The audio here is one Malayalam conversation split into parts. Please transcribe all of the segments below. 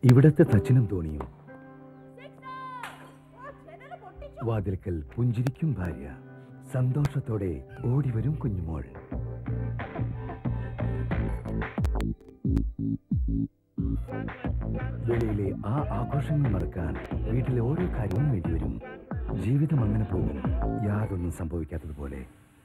ഇവിടത്തെ തച്ചിനും തോണിയും. വാതിൽക്കൽ പുഞ്ചിരിക്കും ഭാര്യ. സന്തോഷത്തോടെ ഓടിവരും കുഞ്ഞുമോൾ. വെളിയിലെ ആ ആഘോഷങ്ങൾ മറക്കാൻ വീട്ടിലെ ഓരോ കാര്യവും വേണ്ടിവരും. ജീവിതം അങ്ങനെ പോകും, യാതൊന്നും സംഭവിക്കാത്തതുപോലെ.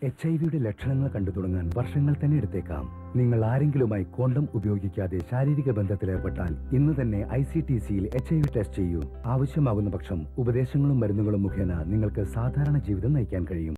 HIV-യുടെ ലക്ഷണങ്ങൾ കണ്ടു തുടങ്ങാൻ വർഷങ്ങൾ തന്നെ എടുത്തേക്കാം. നിങ്ങൾ ആരെങ്കിലുമായി കോണ്ടം ഉപയോഗിക്കാതെ ശാരീരിക ബന്ധത്തിലേർപ്പെട്ടാൽ ഇന്ന് തന്നെ ICTCയിൽ HIV ടെസ്റ്റ് ചെയ്യൂ. ആവശ്യമാകുന്ന പക്ഷം ഉപദേശങ്ങളും മരുന്നുകളും മുഖേന നിങ്ങൾക്ക് സാധാരണ ജീവിതം നയിക്കാൻ കഴിയും.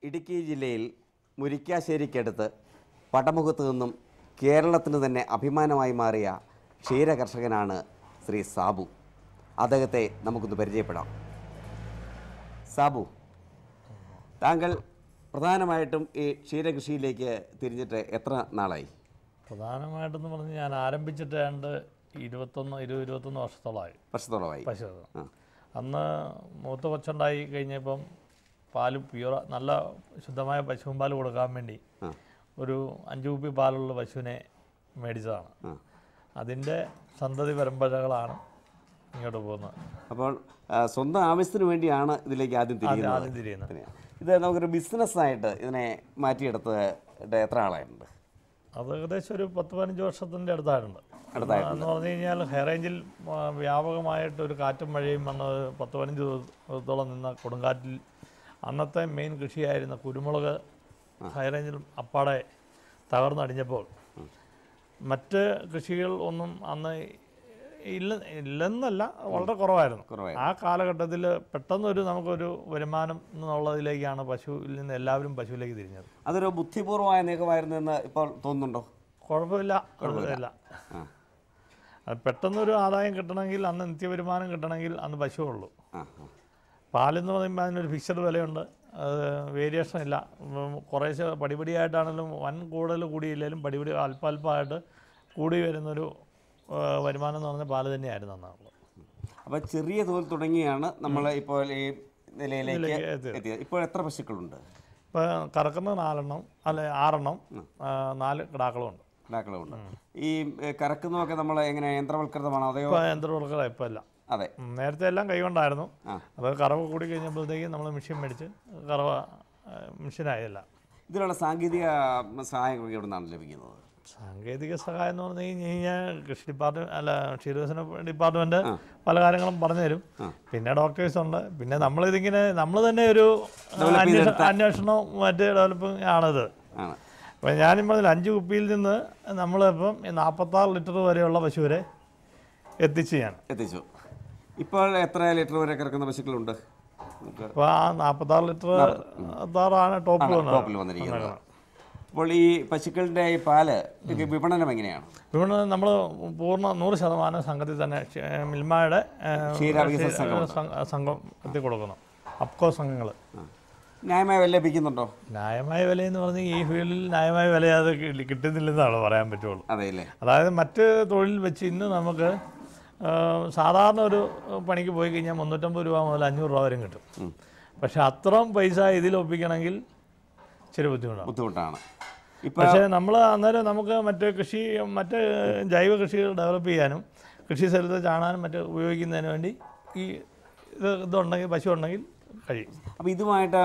ഇടുക്കി ജില്ലയിൽ മുരിക്കാശ്ശേരിക്കടുത്ത് പടമുഖത്ത് നിന്നും കേരളത്തിന് തന്നെ അഭിമാനമായി മാറിയ ക്ഷീരകർഷകനാണ് ശ്രീ സാബു. അദ്ദേഹത്തെ നമുക്കൊന്ന് പരിചയപ്പെടാം. സാബു, താങ്കൾ പ്രധാനമായിട്ടും ഈ ക്ഷീരകൃഷിയിലേക്ക് തിരിഞ്ഞിട്ട് എത്ര നാളായി? പ്രധാനമായിട്ടെന്ന് പറഞ്ഞ് ഞാൻ ആരംഭിച്ചിട്ട് 21 വർഷത്തോളമായി. അന്ന് മൂത്ത കൊച്ചുണ്ടായി കഴിഞ്ഞപ്പം പാല് പ്യൂർ നല്ല ശുദ്ധമായ പശുവും പാൽ കൊടുക്കാൻ വേണ്ടി ഒരു 5 കുപ്പി പാലുള്ള പശുവിനെ മേടിച്ചതാണ്. അതിൻ്റെ സന്തതി പരമ്പരകളാണ് ഇങ്ങോട്ട് പോകുന്നത്. അപ്പോൾ സ്വന്തം ആവശ്യത്തിന് വേണ്ടിയാണ് ഇതിലേക്ക് ആദ്യം തിരിയുന്നത്. ഇത് നമുക്കൊരു ബിസിനസ്സായിട്ട് ഇതിനെ മാറ്റിയെടുത്തത് എത്ര ആളായിട്ടുണ്ട്? അത് ഏകദേശം ഒരു 10-15 വർഷത്തിൻ്റെ അടുത്തായിട്ടുണ്ട്. എന്ന് പറഞ്ഞു കഴിഞ്ഞാൽ ഹൈറേഞ്ചിൽ വ്യാപകമായിട്ട് ഒരു കാറ്റും മഴയും വന്ന് 10-15 ദിവസത്തോളം നിന്ന കൊടുങ്കാറ്റിൽ അന്നത്തെ മെയിൻ കൃഷിയായിരുന്ന കുരുമുളക് ഹൈറേഞ്ചിൽ അപ്പാടെ തകർന്നടിഞ്ഞപ്പോൾ മറ്റ് കൃഷികൾ ഒന്നും അന്ന് ഇല്ലെന്നല്ല, വളരെ കുറവായിരുന്നു. ആ കാലഘട്ടത്തിൽ പെട്ടെന്നൊരു നമുക്കൊരു വരുമാനം എന്നുള്ളതിലേക്കാണ് പശുവിൽ നിന്ന് എല്ലാവരും പശുവിലേക്ക് തിരിഞ്ഞത്. അതൊരു ബുദ്ധിപൂർവമായ നീക്കമായിരുന്നു എന്ന് ഇപ്പോൾ തോന്നുന്നുണ്ടോ? കുഴപ്പമില്ല. അത് പെട്ടെന്നൊരു ആദായം കിട്ടണമെങ്കിൽ, അന്ന് നിത്യവരുമാനം കിട്ടണമെങ്കിൽ അന്ന് പശുവുള്ളൂ. പാലെന്ന് പറയുമ്പോൾ അതിനൊരു ഫിക്സഡ് വിലയുണ്ട്, അത് വേരിയേഷൻ ഇല്ല. കുറേശ്ശെ പടിപടിയായിട്ടാണെങ്കിലും വൻ കൂടുതൽ കൂടിയില്ലെങ്കിലും പടിപടി അല്പാൽപ്പമായിട്ട് കൂടി വരുന്നൊരു വരുമാനം എന്ന് പറഞ്ഞാൽ പാല് തന്നെയായിരുന്നു അന്നുള്ളത്. അപ്പോൾ ചെറിയ തോതിൽ തുടങ്ങിയാണ് നമ്മൾ ഇപ്പോൾ ഈ നിലയിലേക്ക് എത്തിയത്. ഇപ്പോൾ എത്ര പശുക്കളുണ്ട്? ഇപ്പോൾ കറക്കുന്നത് 6 4 കിടാക്കളുമുണ്ട്. ഈ കറക്കുന്നതൊക്കെ നമ്മൾ എങ്ങനെ യന്ത്രവൽകൃതമാണോ? അതെയോ? ഇപ്പോൾ യന്ത്രവൽകൃതം ഇപ്പോൾ അല്ല. അതെ, നേരത്തെ എല്ലാം കൈകൊണ്ടായിരുന്നു. അത് കറവ് കൂടി കഴിഞ്ഞപ്പോഴത്തേക്കും നമ്മൾ മെഷീൻ മേടിച്ച് കറവ മെഷീനായല്ല. ഇതിനുള്ള സാങ്കേതിക സഹായങ്ങളൊക്കെ എവിടെ നിന്നാണ് ലഭിക്കുന്നത്? സാങ്കേതിക സഹായം എന്ന് പറഞ്ഞു കഴിഞ്ഞാൽ കൃഷി ക്ഷീരവികസന ഡിപ്പാർട്ട്മെൻറ്റ് പല കാര്യങ്ങളും പറഞ്ഞുതരും. പിന്നെ ഡോക്ടേഴ്സ് ഉണ്ട്. പിന്നെ നമ്മളിതിങ്ങനെ നമ്മൾ തന്നെ ഒരു അന്വേഷണവും മറ്റ് ഡെവലപ്പിംഗ് ആണിത്. അപ്പോൾ ഞാനും പറഞ്ഞില്ല, 5 കുപ്പിയിൽ നിന്ന് നമ്മളിപ്പം 46 ലിറ്റർ വരെയുള്ള പശു വരെ എത്തിച്ചു. ഇപ്പോൾ എത്ര ലിറ്റർ വരെ കറക്കുന്ന പശുക്കളുണ്ട്? ഇപ്പോൾ ആ 46 ലിറ്റർ ആണ് ടോപ്പിൽ വന്നിരിക്കുന്നത്. അപ്പോൾ ഈ പശുക്കളുടെ ഈ പാല് വിപണനം എങ്ങനെയാണ്? വിപണനം നമ്മൾ പൂർണ്ണ 100% സംഘത്തിൽ തന്നെ മിൽമയുടെ സംഘം എത്തി കൊടുക്കണം. അപ്കോ സംഘങ്ങൾ ന്യായമായ വില ലഭിക്കുന്നുണ്ടോ? ന്യായമായ വിലയെന്ന് പറഞ്ഞാൽ ഈ ഫീൽഡിൽ ന്യായമായ വില അത് കിട്ടുന്നില്ലെന്നാണ് പറയാൻ പറ്റുള്ളൂ. അതെയല്ലേ? അതായത് മറ്റ് തൊഴിൽ വെച്ച് ഇന്ന് നമുക്ക് സാധാരണ ഒരു പണിക്ക് പോയി കഴിഞ്ഞാൽ 350 രൂപ മുതൽ 500 രൂപ വരെയും കിട്ടും. പക്ഷെ അത്രയും പൈസ ഇതിൽ ഒപ്പിക്കണമെങ്കിൽ ഇച്ചിരി ബുദ്ധിമുട്ടാണ്. പക്ഷേ നമ്മൾ അന്നേരം നമുക്ക് മറ്റ് ജൈവ കൃഷികൾ ഡെവലപ്പ് ചെയ്യാനും കൃഷി സ്ഥലത്ത് ചാണാനും മറ്റ് ഉപയോഗിക്കുന്നതിന് വേണ്ടി ഈ ഇതുണ്ടെങ്കിൽ പശു ഉണ്ടെങ്കിൽ കഴിയും. അപ്പോൾ ഇതുമായിട്ട്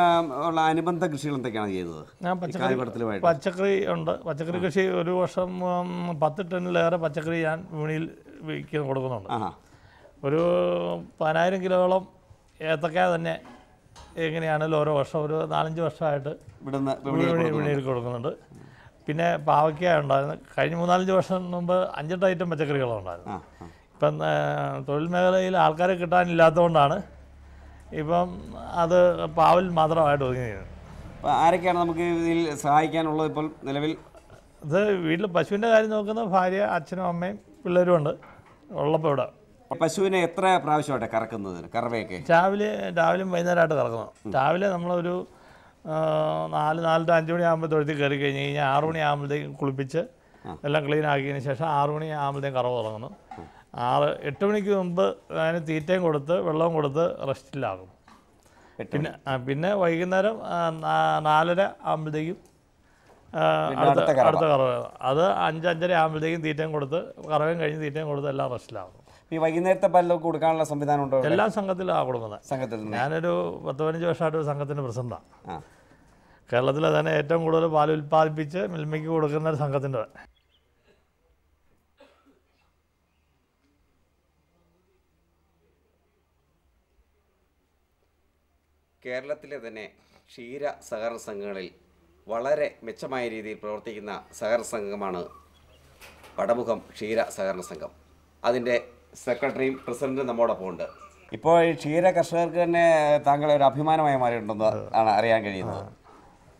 ഉള്ള അനുബന്ധ കൃഷികൾ എന്തൊക്കെയാണ് ചെയ്യുന്നത്? ഞാൻ പച്ചക്കറി ഉണ്ട്. പച്ചക്കറി കൃഷി ഒരു വർഷം 10 ടണ്ണിലേറെ പച്ചക്കറി ഞാൻ വിപണിയിൽ കൊടുക്കുന്നുണ്ട്. ഒരു 10,000 കിലോളം ഏത്തക്ക തന്നെ എങ്ങനെയാണെങ്കിലും ഓരോ വർഷം ഒരു 4-5 വർഷമായിട്ട് വിപണിയിൽ കൊടുക്കുന്നുണ്ട്. പിന്നെ പാവയ്ക്ക ഉണ്ടായിരുന്നു. കഴിഞ്ഞ 3-4 വർഷം മുമ്പ് 5-8 ഐറ്റം പച്ചക്കറികളുണ്ടായിരുന്നു. ഇപ്പം തൊഴിൽ മേഖലയിൽ ആൾക്കാരെ കിട്ടാനില്ലാത്തതുകൊണ്ടാണ് ഇപ്പം അത് പാവൽ മാത്രമായിട്ട് ഒതുങ്ങിയത്. ആരൊക്കെയാണ് നമുക്ക് ഇതിൽ സഹായിക്കാനുള്ളത് ഇപ്പോൾ നിലവിൽ? ഇത് വീട്ടിൽ പശുവിൻ്റെ കാര്യം നോക്കുന്ന ഭാര്യ, അച്ഛനും അമ്മയും പിള്ളേരും ഉണ്ട് ഉള്ളപ്പോൾ ഇവിടെ. പശുവിനെ എത്ര പ്രാവശ്യമായിട്ട് കറക്കുന്നതിന് കറവയൊക്കെ? രാവിലെയും വൈകുന്നേരമായിട്ട് കറക്കുന്നു. രാവിലെ നമ്മളൊരു 4-5 മണിയാകുമ്പോൾ തൊഴുത്തിൽ കയറി കഴിഞ്ഞ് കഴിഞ്ഞാൽ 6 മണിയാകുമ്പോഴത്തേക്കും കുളിപ്പിച്ച് എല്ലാം ക്ലീൻ ആക്കിയതിന് ശേഷം 6 മണിയാകുമ്പോഴത്തേക്കും കറവ് തുടങ്ങുന്നു. 8 മണിക്ക് മുമ്പ് അതിന് തീറ്റയും കൊടുത്ത് വെള്ളവും കൊടുത്ത് റെസ്റ്റിലാകും. പിന്നെ വൈകുന്നേരം 4:30 ആകുമ്പോഴത്തേക്കും അടുത്ത കറവ്. അത് 5-5:30 ആകുമ്പോഴത്തേക്കും തീറ്റയും കൊടുത്ത് കറവയും കഴിഞ്ഞ് തീറ്റയും കൊടുത്ത് എല്ലാം റെസ്റ്റിലാകും. ഈ വൈകുന്നേരത്തെ പല്ലൊക്കെ കൊടുക്കാനുള്ള സംവിധാനം ഉണ്ടോ? എല്ലാ സംഘത്തിലാണ് കൊടുക്കുന്നത്. ഞാനൊരു 10-15 വർഷമായിട്ട് ഒരു സംഘത്തിൻ്റെ പ്രസിഡന്റാണ്. കേരളത്തിലെ തന്നെ ഏറ്റവും കൂടുതൽ പാൽ ഉൽപ്പാദിപ്പിച്ച് മിൽമയ്ക്ക് കൊടുക്കുന്ന ഒരു സംഘത്തിൻ്റെ. കേരളത്തിലെ തന്നെ ക്ഷീര സഹകരണ സംഘങ്ങളിൽ വളരെ മെച്ചമായ രീതിയിൽ പ്രവർത്തിക്കുന്ന സഹകരണ സംഘമാണ് പടമുഖം ക്ഷീര സഹകരണ സംഘം. അതിൻ്റെ സെക്രട്ടറിയും പ്രസിഡന്റും നമ്മോടൊപ്പം ഉണ്ട്. ഇപ്പോൾ ഈ ക്ഷീര കർഷകർക്ക് തന്നെ താങ്കളെ ഒരു അഭിമാനമായി മാറിയിട്ടുണ്ടെന്ന് ആണ് അറിയാൻ കഴിയുന്നത്.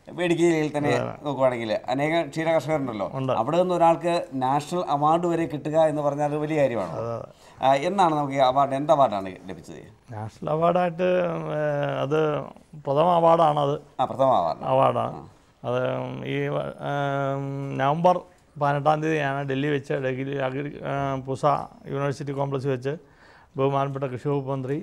ഇപ്പോൾ ഇടുക്കി ജില്ലയിൽ തന്നെ നോക്കുവാണെങ്കിൽ അനേകം ക്ഷീര കർഷകരുണ്ടല്ലോ. അവിടെ നിന്ന് ഒരാൾക്ക് നാഷണൽ അവാർഡ് വരെ കിട്ടുക എന്ന് പറഞ്ഞാൽ അത് വലിയ കാര്യമാണ്. എന്നാണ് നമുക്ക് ഈ അവാർഡ്, എന്ത് അവാർഡാണ് ലഭിച്ചത്? നാഷണൽ അവാർഡായിട്ട് അത് പ്രഥമ അവാർഡാണത്. പ്രഥമ അവാർഡാണ് അത്. ഈ നവംബർ 18-ാം തീയതിയാണ് ഡൽഹി വെച്ച് പൂസ യൂണിവേഴ്സിറ്റി കോംപ്ലക്സ് വെച്ച് ബഹുമാനപ്പെട്ട കൃഷി വകുപ്പ് മന്ത്രി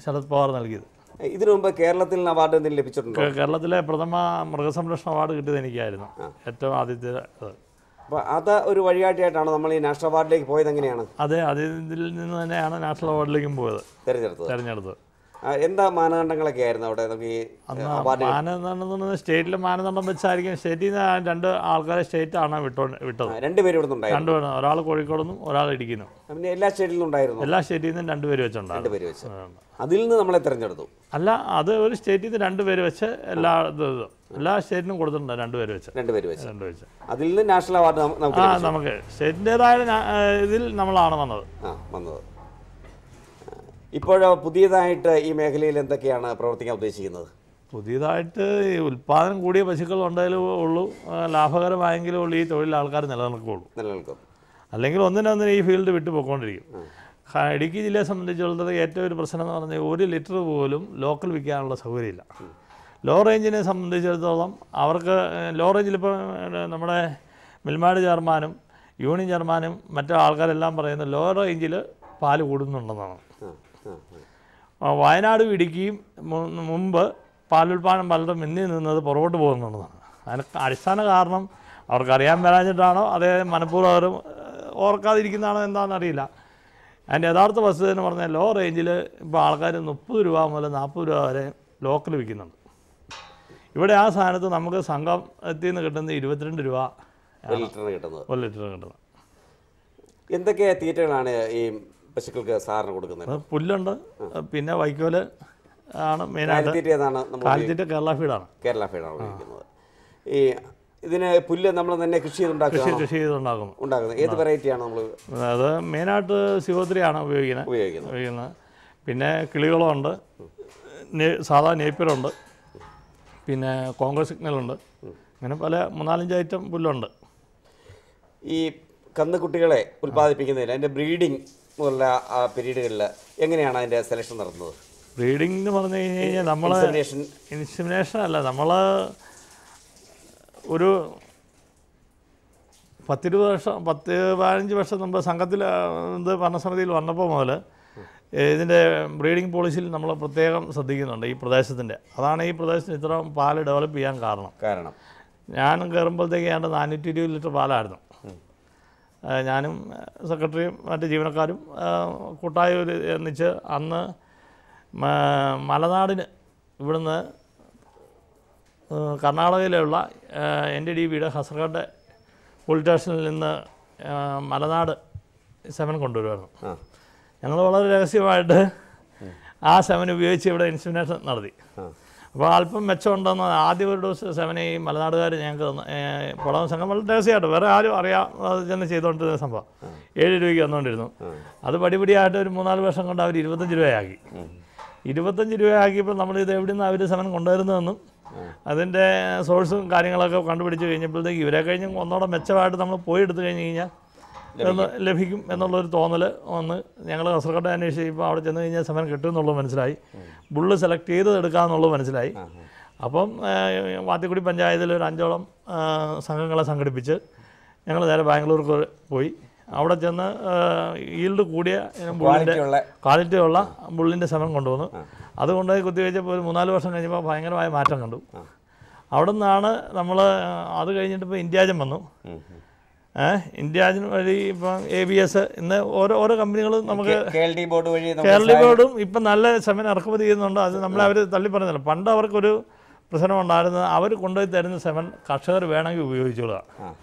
ശരത് പവാർ നൽകിയത്. ഇതിനു മുമ്പ് കേരളത്തിൽ നിന്ന് അവാർഡ് എന്തെങ്കിലും ലഭിച്ചിട്ടുണ്ടോ? കേരളത്തിലെ പ്രഥമ മൃഗസംരക്ഷണ അവാർഡ് കിട്ടിയത് എനിക്കായിരുന്നു, ഏറ്റവും ആദ്യത്തെ. അപ്പോൾ അത് ഒരു വഴികാട്ടിയായിട്ടാണ് നമ്മൾ ഈ നാഷണൽ അവാർഡിലേക്ക് പോയത്. എങ്ങനെയാണ്? അതെ, അതിൽ നിന്ന് തന്നെയാണ് നാഷണൽ അവാർഡിലേക്കും പോയത്, തിരഞ്ഞെടുത്തത്. എന്താ മാനദണ്ഡങ്ങളൊക്കെ ആയിരുന്നു അവിടെ? മാനദണ്ഡം സ്റ്റേറ്റിലെ മാനദണ്ഡം വെച്ചായിരിക്കും. സ്റ്റേറ്റിൽ നിന്ന് 2 ആൾക്കാരെ സ്റ്റേറ്റാണ് വിട്ടത്. 2 പേര് ഇവിടെ ഉണ്ടായിരുന്നു. ഒരാൾ കോഴിക്കോടും ഒരാൾ ഇടുക്കിന്നും. എല്ലാ സ്റ്റേറ്റിൽ നിന്നും ഉണ്ടായിരുന്നു? എല്ലാ സ്റ്റേറ്റിൽ നിന്നും 2 പേര് വെച്ചുണ്ടായിരുന്നു. അതിൽ നിന്ന് നമ്മളെ തിരഞ്ഞെടുത്തു? അല്ല, അത് ഒരു സ്റ്റേറ്റിൽ നിന്ന് 2 പേര് വെച്ച് എല്ലാ സ്റ്റേറ്റിനും കൊടുത്തിട്ടുണ്ട്. 2 പേര് വെച്ച്. അതിൽ നിന്ന് നാഷണൽ അവാർഡ് നമുക്ക് സ്റ്റേറ്റിൻ്റെതായ ഇതിൽ നമ്മളാണ് വന്നത്. ഇപ്പോഴോ പുതിയതായിട്ട് ഈ മേഖലയിൽ എന്തൊക്കെയാണ് പ്രവർത്തിക്കാൻ ഉദ്ദേശിക്കുന്നത്? പുതിയതായിട്ട് ഉൽപ്പാദനം കൂടിയ പശുക്കൾ ഉണ്ടെങ്കിലും ഉള്ളൂ, ലാഭകരമായെങ്കിലും ഉള്ളൂ ഈ തൊഴിൽ ആൾക്കാർ നിലനിൽക്കും. അല്ലെങ്കിൽ ഒന്നിനൊന്നിനും ഈ ഫീൽഡ് വിട്ടു പോയിക്കൊണ്ടിരിക്കും. ഇടുക്കി ജില്ലയെ സംബന്ധിച്ചിടത്തോളം ഏറ്റവും ഒരു പ്രശ്നം എന്ന് പറഞ്ഞാൽ 1 ലിറ്റർ പോലും ലോക്കൽ വിൽക്കാനുള്ള സൗകര്യമില്ല. ലോ റേഞ്ചിനെ സംബന്ധിച്ചിടത്തോളം അവർക്ക് ലോ റേഞ്ചിലിപ്പോൾ നമ്മുടെ മിൽമാട് ചെയർമാനും യൂണിയൻ ചെയർമാനും മറ്റു ആൾക്കാരെല്ലാം പറയുന്നത് ലോ റേഞ്ചിൽ പാല് കൂടുന്നുണ്ടെന്നാണ്. വയനാടും ഇടുക്കിയും മുമ്പ് പാലുൽപ്പാദനം പലരും മുന്നിൽ നിന്നത് പുറകോട്ട് പോകുന്നുണ്ടെന്നാണ്. അതിന് അടിസ്ഥാന കാരണം അവർക്കറിയാൻ വരാഞ്ഞിട്ടാണോ അതേ മനഃപൂർവ്വം അവർ ഓർക്കാതിരിക്കുന്നതാണോ എന്താണെന്നറിയില്ല. അതിൻ്റെ യഥാർത്ഥ വസ്തുത എന്ന് പറഞ്ഞാൽ ലോ റേഞ്ചിൽ ഇപ്പോൾ ആൾക്കാർ 30 രൂപ മുതൽ 40 രൂപ വരെ ലോക്കൽ വിൽക്കുന്നുണ്ട്. ഇവിടെ ആ സ്ഥാനത്ത് നമുക്ക് സംഘത്തിൽ നിന്ന് കിട്ടുന്നത് 22 രൂപ 1 ലിറ്ററിന് കിട്ടുന്നത്. എന്തൊക്കെ തീറ്റകളാണ് ഈ പശുക്കൾക്ക് സാധാരണ കൊടുക്കുന്നത്? പുല്ലുണ്ട്, പിന്നെ വൈക്കോല് ആണ് മെയിനായിട്ട്. കാലിത്തീറ്റ കേരള ഫീഡാണ് ഉപയോഗിക്കുന്നത്. ഈ ഇതിന് പുല്ല് നമ്മൾ തന്നെ കൃഷി ചെയ്തുണ്ടാക്കുന്നു. ഏത് വെറൈറ്റിയാണ് നമ്മൾ? അത് മെയിനായിട്ട് ശിവോത്രിയാണ് ഉപയോഗിക്കുന്നത്. പിന്നെ കിളികളുണ്ട്, സാധാ നേപ്പിയറുണ്ട്, പിന്നെ കോൺഗ്രസ് സിഗ്നലുണ്ട്. അങ്ങനെ പല 4-5 ഐറ്റം പുല്ലുണ്ട്. ഈ കന്നുകുട്ടികളെ ഉൽപ്പാദിപ്പിക്കുന്നതിൽ അതിൻ്റെ ബ്രീഡിംഗ് പോലുള്ള ആ പീരീഡുകളിൽ എങ്ങനെയാണ് അതിൻ്റെ സെലക്ഷൻ നടത്തുന്നത്? ബ്രീഡിംഗ് എന്ന് പറഞ്ഞു കഴിഞ്ഞാൽ നമ്മൾ ഇൻസെമിനേഷൻ അല്ല, നമ്മൾ ഒരു 10-15 വർഷം മുമ്പ് സംഘത്തിൽ ഭരണസമിതിയിൽ വന്നപ്പോൾ മുതൽ ഇതിൻ്റെ ബ്രീഡിംഗ് പോളിസിയിൽ നമ്മൾ പ്രത്യേകം ശ്രദ്ധിക്കുന്നുണ്ട് ഈ പ്രദേശത്തിൻ്റെ. അതാണ് ഈ പ്രദേശത്തിന് ഇത്ര പാല് ഡെവലപ്പ് ചെയ്യാൻ കാരണം. ഞാൻ കയറുമ്പോഴത്തേക്ക് ഏതാണ്ട് 420 ലിറ്റർ പാലായിരുന്നു. ഞാനും സെക്രട്ടറിയും മറ്റ് ജീവനക്കാരും കൂട്ടായി ഒന്നിച്ച് അന്ന് മലനാടിന് ഇവിടുന്ന് കർണാടകയിലുള്ള NDDBയുടെ ഹസർഗഡ് പോലീസ് സ്റ്റേഷനിൽ നിന്ന് മലനാട് സെമൻ കൊണ്ടുവരുമായിരുന്നു. ഞങ്ങൾ വളരെ രഹസ്യമായിട്ട് ആ സെമൻ ഉപയോഗിച്ച് ഇവിടെ ഇൻസെമിനേഷൻ നടത്തി. അപ്പോൾ അല്പം മെച്ചമുണ്ടെന്ന് ആദ്യം ഒരു ഡോസ് സെമന് ഈ മലനാടുകാർ ഞങ്ങൾക്ക് പടം സംഘം വളരെ രഹസ്യമായിട്ട് വേറെ ആരും അറിയാതെ ചെന്ന് ചെയ്തുകൊണ്ടിരുന്ന സംഭവം 7 രൂപയ്ക്ക് വന്നുകൊണ്ടിരുന്നു. അത് പടിപടിയായിട്ട് ഒരു 3-4 വർഷം കൊണ്ട് അവർ 25 രൂപയാക്കി. 25 രൂപയാക്കിയപ്പോൾ നമ്മളിത് എവിടെ നിന്ന് അവർ സെമൻ കൊണ്ടുവരുന്നതെന്നും അതിൻ്റെ സോഴ്സും കാര്യങ്ങളൊക്കെ കണ്ടുപിടിച്ച് കഴിഞ്ഞപ്പോഴത്തേക്ക് ഇവരെ കഴിഞ്ഞ് ഒന്നോടെ മെച്ചമായിട്ട് നമ്മൾ പോയി എടുത്തു കഴിഞ്ഞ് കഴിഞ്ഞാൽ ലഭിക്കും എന്നുള്ളൊരു തോന്നൽ വന്ന് ഞങ്ങൾ കാസർഗോഡ് അന്വേഷിച്ചപ്പോൾ അവിടെ ചെന്ന് കഴിഞ്ഞാൽ സെമൻ കിട്ടുമെന്നുള്ളത് മനസ്സിലായി. ബുള്ള് സെലക്ട് ചെയ്ത് എടുക്കാമെന്നുള്ളത് മനസ്സിലായി. അപ്പം വാത്തിക്കുടി പഞ്ചായത്തിൽ ഒരു 5ഓളം സംഘങ്ങളെ സംഘടിപ്പിച്ച് ഞങ്ങൾ നേരെ ബാംഗ്ലൂർക്ക് പോയി. അവിടെ ചെന്ന് ഈൽഡ് കൂടിയ ക്വാളിറ്റിയുള്ള ബുള്ളിൻ്റെ സെമൻ കൊണ്ടുവന്നു. അതുകൊണ്ടുപോയി കുത്തിവെച്ചപ്പോൾ ഒരു 3-4 വർഷം കഴിഞ്ഞപ്പോൾ ഭയങ്കരമായ മാറ്റം കണ്ടു. അവിടെ നിന്നാണ് നമ്മൾ അത് കഴിഞ്ഞിട്ട് ഇപ്പോൾ ഇന്ത്യാജം വന്നു. ഇന്ത്യാജൻ വഴി ഇപ്പം ABS ഇന്ന് ഓരോ കമ്പനികളും നമുക്ക് കേരള ബോർഡും ഇപ്പം നല്ല സെമൻ ഇറക്കുമതി ചെയ്യുന്നുണ്ട്. അത് നമ്മളെ അവർ തള്ളി പറയുന്നില്ല. പണ്ട് അവർക്കൊരു പ്രശ്നമുണ്ടായിരുന്നത് അവർ കൊണ്ടുപോയി തരുന്ന സെമൻ കർഷകർ വേണമെങ്കിൽ ഉപയോഗിച്ചോളുക,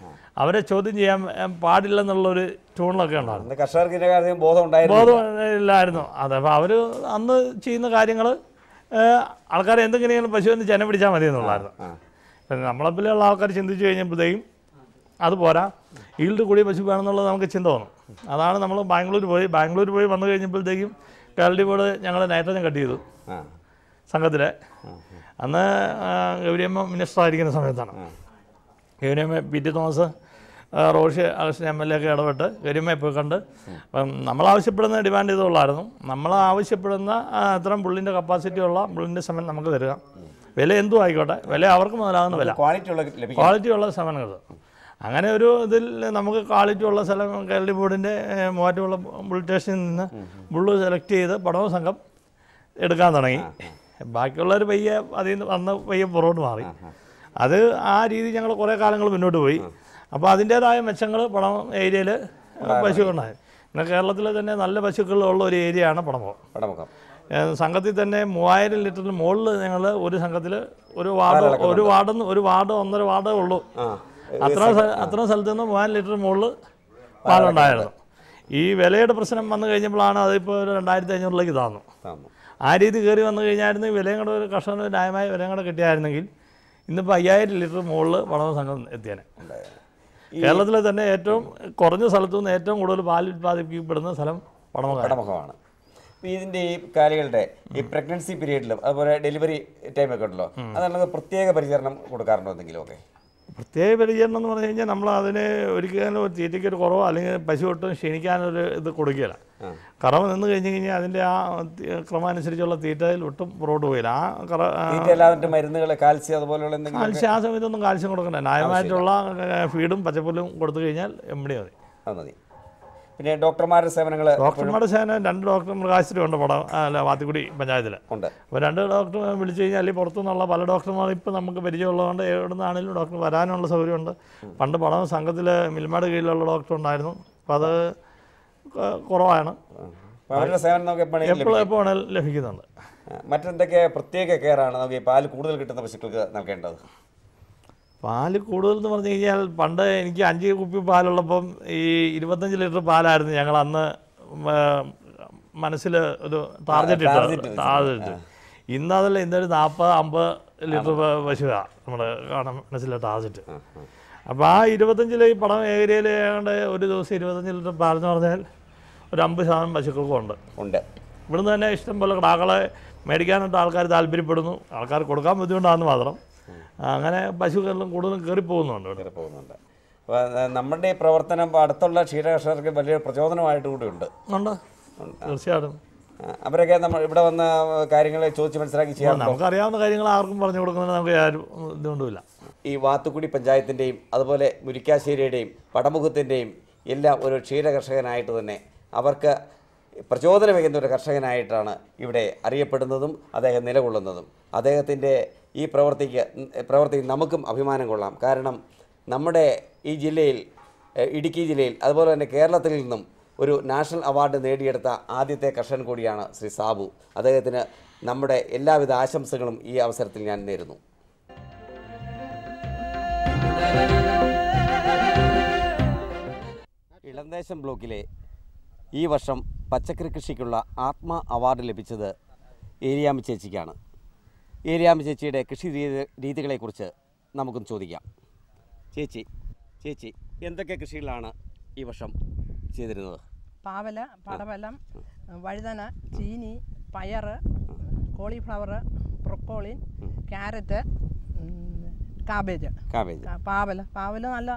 അവരെ ചോദ്യം ചെയ്യാൻ പാടില്ലെന്നുള്ളൊരു ട്യൂണിലൊക്കെ ഉണ്ടായിരുന്നു. കർഷകർക്ക് ബോധമില്ലായിരുന്നു. അതെ, അപ്പോൾ അവർ അന്ന് ചെയ്യുന്ന കാര്യങ്ങൾ ആൾക്കാർ എന്തെങ്കിലും പശുവിന് ചെന പിടിച്ചാൽ മതി എന്നുള്ളായിരുന്നു. നമ്മളെപ്പോലെയുള്ള ആൾക്കാർ ചിന്തിച്ചു കഴിഞ്ഞപ്പോഴത്തേക്കും അത് പോരാ, ഈൽഡ് കൂടിയ പശു വേണമെന്നുള്ളത് നമുക്ക് ചിന്ത തോന്നും. അതാണ് നമ്മൾ ബാംഗ്ലൂർ പോയി വന്നു കഴിഞ്ഞപ്പോഴത്തേക്കും കേരള ബോർഡ് ഞങ്ങൾ നൈട്രജൻ കട്ട് ചെയ്തു സംഘത്തിലെ. അന്ന് ഗൗരിയമ്മ മിനിസ്റ്ററായിരിക്കുന്ന സമയത്താണ്. Gouriamma PT Thomas, Roshy Augustine MLA ഒക്കെ ഇടപെട്ട് ഗൗരിയമ്മയെ പോയി കണ്ട് നമ്മൾ ആവശ്യപ്പെടുന്ന ഡിമാൻഡ് ചെയ്തുള്ളായിരുന്നു. നമ്മൾ ആവശ്യപ്പെടുന്ന അത്തരം ബുള്ളിൻ്റെ കപ്പാസിറ്റി ഉള്ള ബുള്ളിൻ്റെ സെമൻ നമുക്ക് തരിക, വില എന്തും ആയിക്കോട്ടെ, വില അവർക്ക് മുതലാകുന്ന വില, ക്വാളിറ്റിയുള്ള സെമനുകൾ. അങ്ങനെ ഒരു ഇതിൽ നമുക്ക് ക്വാളിറ്റി ഉള്ള സ്ഥലം കേരള ബോർഡിൻ്റെ മൂവാറ്റുപുഴ ബുൾ സ്റ്റേഷനിൽ നിന്ന് ബുള്ള് സെലക്ട് ചെയ്ത് പടവ സംഘം എടുക്കാൻ തുടങ്ങി. ബാക്കിയുള്ളവർ പയ്യെ അതിൽ നിന്ന് വന്ന് പയ്യെ പുറകോട്ട് മാറി. അത് ആ രീതി ഞങ്ങൾ കുറേ കാലങ്ങൾ മുന്നോട്ട് പോയി. അപ്പോൾ അതിൻ്റേതായ മെച്ചങ്ങൾ പടം ഏരിയയിൽ പശുക്കളുണ്ടായി. പിന്നെ കേരളത്തിലെ തന്നെ നല്ല പശുക്കളുള്ള ഒരു ഏരിയയാണ് പടമുഖം. സംഘത്തിൽ തന്നെ 3000 ലിറ്ററിന് മുകളിൽ ഞങ്ങൾ ഒരു സംഘത്തിൽ ഒരു വാർഡ് 1.5 വാർഡേ ഉള്ളൂ. അത്ര സ്ഥലത്ത് നിന്ന് 3000 ലിറ്റർ മുകളിൽ പാലുണ്ടായിരുന്നു. ഈ വിലയുടെ പ്രശ്നം വന്നു കഴിഞ്ഞപ്പോഴാണ് അതിപ്പോൾ ഒരു 2500 താന്നു. ആ രീതി കയറി വന്നു കഴിഞ്ഞായിരുന്നു വിലയും കൂടെ ഒരു കർഷകന് ന്യായമായ വിലയും കൂടെ കിട്ടിയായിരുന്നെങ്കിൽ ഇന്നിപ്പോൾ 5000 ലിറ്റർ മുകളിൽ പടവ സംഘം എത്തിയേനെ. കേരളത്തിലെ തന്നെ ഏറ്റവും കുറഞ്ഞ സ്ഥലത്തു നിന്ന് ഏറ്റവും കൂടുതൽ പാൽ ഉൽപ്പാദിപ്പിക്കപ്പെടുന്ന സ്ഥലം പടമുഖമാണ്. ഇതിൻ്റെ ഈ കാലികളുടെ ഈ പ്രഗ്നൻസി പീരീഡിലും അതുപോലെ ഡെലിവറി ടൈമൊക്കെ ഉണ്ടല്ലോ, അതല്ലാതെ പ്രത്യേക പരിചരണം കൊടുക്കാറുണ്ടോ എന്തെങ്കിലുമൊക്കെ? പ്രത്യേക പരിചരണം എന്ന് പറഞ്ഞു കഴിഞ്ഞാൽ നമ്മൾ അതിന് ഒരിക്കലും തീറ്റയ്ക്ക് ഒരു കുറവോ അല്ലെങ്കിൽ പശു ഒട്ടും ക്ഷീണിക്കാനൊരു ഇത് കൊടുക്കുകയില്ല. കറവ് നിന്ന് കഴിഞ്ഞ് കഴിഞ്ഞാൽ അതിൻ്റെ ആ ക്രമാനുസരിച്ചുള്ള തീറ്റയിൽ ഒട്ടും പുറകോട്ട് പോയില്ല. മരുന്നുകൾ കാൽസ്യം അതുപോലെയുള്ള കാൽസ്യം ആ സമയത്തൊന്നും കാൽസ്യം കൊടുക്കണ്ട. ന്യായമായിട്ടുള്ള ഫീഡും പച്ചപ്പുല്ലും കൊടുത്തു കഴിഞ്ഞാൽ എമ്മടി മതി. പിന്നെ ഡോക്ടർമാരുടെ സേവനങ്ങൾ? ഡോക്ടർമാരുടെ സേവനം 2 ഡോക്ടർ മൃഗാശുപത്രി ഉണ്ട് വാത്തിക്കുടി പഞ്ചായത്തിൽ. അപ്പോൾ 2 ഡോക്ടർ വിളിച്ചു കഴിഞ്ഞാൽ അല്ലെങ്കിൽ പുറത്തുനിന്നുള്ള പല ഡോക്ടർമാർ ഇപ്പോൾ നമുക്ക് പരിചയമുള്ളതുകൊണ്ട് എവിടെ നിന്നാണെങ്കിലും ഡോക്ടർ വരാനുള്ള സൗകര്യമുണ്ട്. പണ്ട് പടം സംഘത്തിൽ മിൽമയുടെ കീഴിലുള്ള ഡോക്ടർ ഉണ്ടായിരുന്നു. അപ്പോൾ അത് കുറവാണ്. എപ്പോഴും ലഭിക്കുന്നുണ്ട്. മറ്റെന്തൊക്കെ പ്രത്യേക കെയറാണ് നമുക്ക് ഈ പാല് കൂടുതൽ കിട്ടുന്ന പശുക്കൾക്ക് നൽകേണ്ടത്? പാല് കൂടുതൽ എന്ന് പറഞ്ഞു കഴിഞ്ഞാൽ പണ്ട് എനിക്ക് 5 കുപ്പി പാലുള്ളപ്പം ഈ 25 ലിറ്റർ പാലായിരുന്നു ഞങ്ങൾ അന്ന് മനസ്സിൽ ഒരു ടാർഗറ്റ് ഇട്ട്. ഇന്നതല്ല, ഇന്നൊരു 40-50 ലിറ്റർ പശുവാണ് നമ്മൾ കാണാൻ മനസ്സിലായിട്ട് ടാർജറ്റ്. അപ്പോൾ ആ 25 ഈ പടം ഏരിയയിൽ ഏതാണ്ട് ഒരു ദിവസം 25 ലിറ്റർ പാലെന്ന് പറഞ്ഞാൽ ഒരു 50% പശുക്കൾക്കും ഉണ്ട്. ഇവിടുന്ന് തന്നെ ഇഷ്ടം പോലെ കിടാക്കളെ മേടിക്കാനായിട്ട് ആൾക്കാർ താല്പര്യപ്പെടുന്നു. ആൾക്കാർ കൊടുക്കാൻ ബുദ്ധിമുട്ടാണെന്ന് മാത്രം. അങ്ങനെ പശുക്കളെല്ലാം കൂടുതലും കയറിപ്പോകുന്നുണ്ട്. അപ്പോൾ നമ്മുടെ ഈ പ്രവർത്തനം അടുത്തുള്ള ക്ഷീരകർഷകർക്ക് വലിയ പ്രചോദനമായിട്ട് കൂടി ഉണ്ട്. തീർച്ചയായിട്ടും അവരൊക്കെ നമ്മൾ ഇവിടെ വന്ന കാര്യങ്ങൾ ചോദിച്ച് മനസ്സിലാക്കി ചെയ്യാം. നമുക്കറിയാവുന്ന കാര്യങ്ങൾ ആർക്കും പറഞ്ഞു കൊടുക്കുന്നതിന് നമുക്ക് ആരും ഇതുകൊണ്ടുമില്ല. ഈ വാത്തുക്കുടി പഞ്ചായത്തിൻ്റെയും അതുപോലെ മുരിക്കാശ്ശേരിയുടെയും പടമുഖത്തിൻ്റെയും എല്ലാം ഒരു ക്ഷീരകർഷകനായിട്ട് തന്നെ അവർക്ക് പ്രചോദനമേകുന്ന ഒരു കർഷകനായിട്ടാണ് ഇവിടെ അറിയപ്പെടുന്നതും അദ്ദേഹം നിലകൊള്ളുന്നതും. അദ്ദേഹത്തിൻ്റെ ഈ പ്രവർത്തിക്ക് നമുക്കും അഭിമാനം കൊള്ളാം. കാരണം നമ്മുടെ ഈ ജില്ലയിൽ, ഇടുക്കി ജില്ലയിൽ, അതുപോലെ തന്നെ കേരളത്തിൽ നിന്നും ഒരു നാഷണൽ അവാർഡ് നേടിയെടുത്ത ആദ്യത്തെ കർഷകൻ കൂടിയാണ് ശ്രീ സാബു. അദ്ദേഹത്തിന് നമ്മുടെ എല്ലാവിധ ആശംസകളും ഈ അവസരത്തിൽ ഞാൻ നേരുന്നു. ഇളന്തേശം ബ്ലോക്കിലെ ഈ വർഷം പച്ചക്കറി കൃഷിക്കുള്ള ആത്മ അവാർഡ് ലഭിച്ചത് ഏരിയാമ്മ ചേച്ചിക്കാണ്. ഏരിയാമ്മ ചേച്ചിയുടെ കൃഷി രീതികളെക്കുറിച്ച് നമുക്കും ചോദിക്കാം. ചേച്ചി എന്തൊക്കെ കൃഷികളാണ് ഈ വർഷം ചെയ്തിരുന്നത്? പാവല, പടവലം, വഴുതന, ചീനി, പയർ, കോളിഫ്ലവർ, ബ്രൊക്കോളി, ക്യാരറ്റ്, കാബേജ്. പാവല നല്ല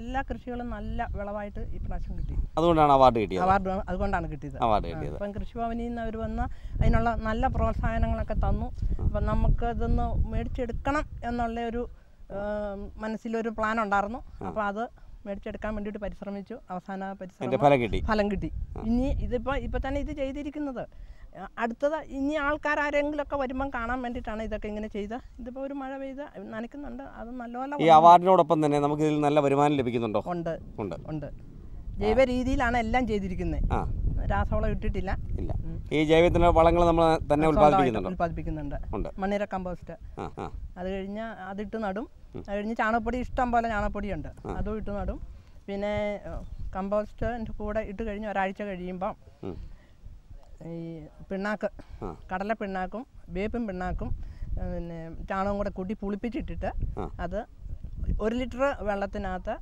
എല്ലാ കൃഷികളും നല്ല വിളവായിട്ട് ഈ പ്രാവശ്യം കിട്ടി. അതുകൊണ്ടാണ് അവാർഡ് കിട്ടിയത്. അതുകൊണ്ടാണ് കിട്ടിയത്. അപ്പം കൃഷിഭവനിൽ നിന്ന് അവർ വന്ന് അതിനുള്ള നല്ല പ്രോത്സാഹനങ്ങളൊക്കെ തന്നു. അപ്പം നമുക്ക് ഇതൊന്ന് മേടിച്ചെടുക്കണം എന്നുള്ള ഒരു മനസ്സിലൊരു പ്ലാൻ ഉണ്ടായിരുന്നു. അപ്പോൾ അത് മേടിച്ചെടുക്കാൻ വേണ്ടിയിട്ട് പരിശ്രമിച്ചു. അവസാന ഫലം കിട്ടി. ഇനി ഇപ്പം തന്നെ ഇത് ചെയ്തിരിക്കുന്നത് അടുത്തത് ഇനി ആൾക്കാർ ആരെങ്കിലുമൊക്കെ വരുമ്പം കാണാൻ വേണ്ടിയിട്ടാണ് ഇതൊക്കെ ഇങ്ങനെ ചെയ്ത്. ഇതിപ്പോൾ ഒരു മഴ പെയ്ത് നനയ്ക്കുന്നുണ്ട്. അത് നല്ലപോലെ ഈ അവാർഡിനോടൊപ്പം തന്നെ നമുക്ക് ഇതിൽ നല്ല വരുമാനം ലഭിക്കുന്നുണ്ടോ? ഉണ്ട്. ജൈവ രീതിയിലാണ് എല്ലാം ചെയ്തിരിക്കുന്നത്. രാസവളം ഇട്ടിട്ടില്ല. ഈ ജൈവത്തിന്റെ വളങ്ങൾ നമ്മൾ തന്നെ ഉൽപ്പാദിപ്പിക്കുന്നുണ്ട്. മണ്ണിര കമ്പോസ്റ്റ് അത് കഴിഞ്ഞ് അതിട്ട് നടും. അത് കഴിഞ്ഞ് ചാണകപ്പൊടി ഇഷ്ടം പോലെ ചാണകപ്പൊടിയുണ്ട്, അതും ഇട്ട് നടും. പിന്നെ കമ്പോസ്റ്റിൻ്റെ കൂടെ ഇട്ട് കഴിഞ്ഞ് ഒരാഴ്ച കഴിയുമ്പം ഈ പിണ്ണാക്ക്, കടല പിണ്ണാക്കും വേപ്പും പിണ്ണാക്കും പിന്നെ ചാണകം കൂടെ കൂട്ടി പുളിപ്പിച്ചിട്ടിട്ട് അത് 1 ലിറ്റർ വെള്ളത്തിനകത്ത്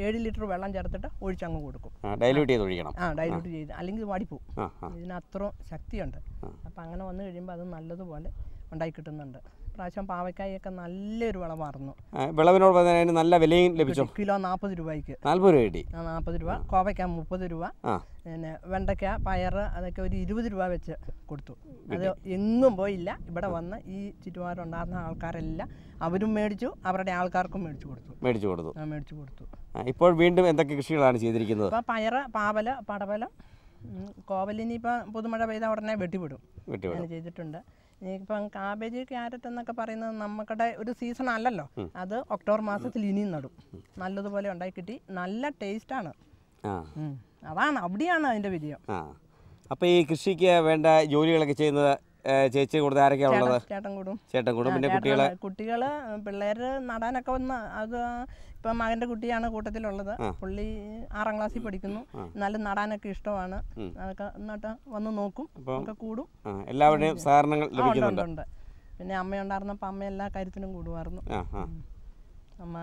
7 ലിറ്റർ വെള്ളം ചേർത്തിട്ട് ഒഴിച്ചങ്ങ് കൊടുക്കും. ഡൈല്യൂട്ട് ചെയ്ത് ഒഴിക്കണം. ഡൈല്യൂട്ട് ചെയ്ത്, അല്ലെങ്കിൽ വാടിപ്പോവും. ഇതിന് അത്രയും ശക്തിയുണ്ട്. അപ്പം അങ്ങനെ വന്നു കഴിയുമ്പോൾ അത് നല്ലതുപോലെ ഉണ്ടായി കിട്ടുന്നുണ്ട്. പ്രാവശ്യം പാവയ്ക്കായൊക്കെ നല്ലൊരു വിളവായിരുന്നു. വിളവിനോട് നല്ല വിലയും ലഭിച്ചു. കിലോ 40 രൂപയ്ക്ക്. 40 രൂപ കിട്ടി. 40 രൂപ. കോവയ്ക്ക 30 രൂപ. പിന്നെ വെണ്ടയ്ക്ക, പയർ അതൊക്കെ ഒരു 20 രൂപ വെച്ച് കൊടുത്തു. അത് എങ്ങും പോയില്ല. ഇവിടെ വന്ന് ഈ ചുറ്റുപാടുണ്ടായിരുന്ന ആൾക്കാരെല്ലാം അവരും മേടിച്ചു, അവരുടെ ആൾക്കാർക്കും മേടിച്ചു കൊടുത്തു. ഇപ്പോൾ വീണ്ടും എന്തൊക്കെ കൃഷികളാണ് ചെയ്തിരിക്കുന്നത്? ഇപ്പം പയർ, പാവല്, പടവലം, കോവലിനി ഇപ്പം പുതുമഴ പെയ്ത ഉടനെ വെട്ടിവിടും. അങ്ങനെ ചെയ്തിട്ടുണ്ട്. ഇപ്പം കാബേജ്, ക്യാരറ്റ് എന്നൊക്കെ പറയുന്നത് നമുക്കടെ ഒരു സീസൺ അല്ലല്ലോ. അത് ഒക്ടോബർ മാസത്തിൽ ഇനിയും നടും. നല്ലതുപോലെ ഉണ്ടായി കിട്ടി. നല്ല ടേസ്റ്റാണ്. അവിടെയാണ് അതിൻ്റെ വിജയം. അപ്പോൾ ഈ കൃഷിക്ക് വേണ്ട ജോലികളൊക്കെ ചെയ്യുന്നത് ചേച്ചി കൂടുതൽ ആരൊക്കെയാണ് ഉള്ളത്? ചേട്ടൻ കൂടും. പിന്നെ കുട്ടികൾ പിള്ളേർ നടാനൊക്കെ വന്ന് അത് ഇപ്പം മകൻ്റെ കുട്ടിയാണ് കൂട്ടത്തിലുള്ളത്. പുള്ളി 6ാം ക്ലാസ്സിൽ പഠിക്കുന്നു. എന്നാലും നടാനൊക്കെ ഇഷ്ടമാണ്. അതൊക്കെ എന്നിട്ട് വന്ന് നോക്കും, ഒക്കെ കൂടും. എല്ലാവരുടെയും സഹകരണങ്ങൾ ലഭിക്കുന്നുണ്ട്. പിന്നെ അമ്മയുണ്ടായിരുന്നപ്പോൾ അമ്മ എല്ലാ കാര്യത്തിനും കൂടുമായിരുന്നു. അമ്മ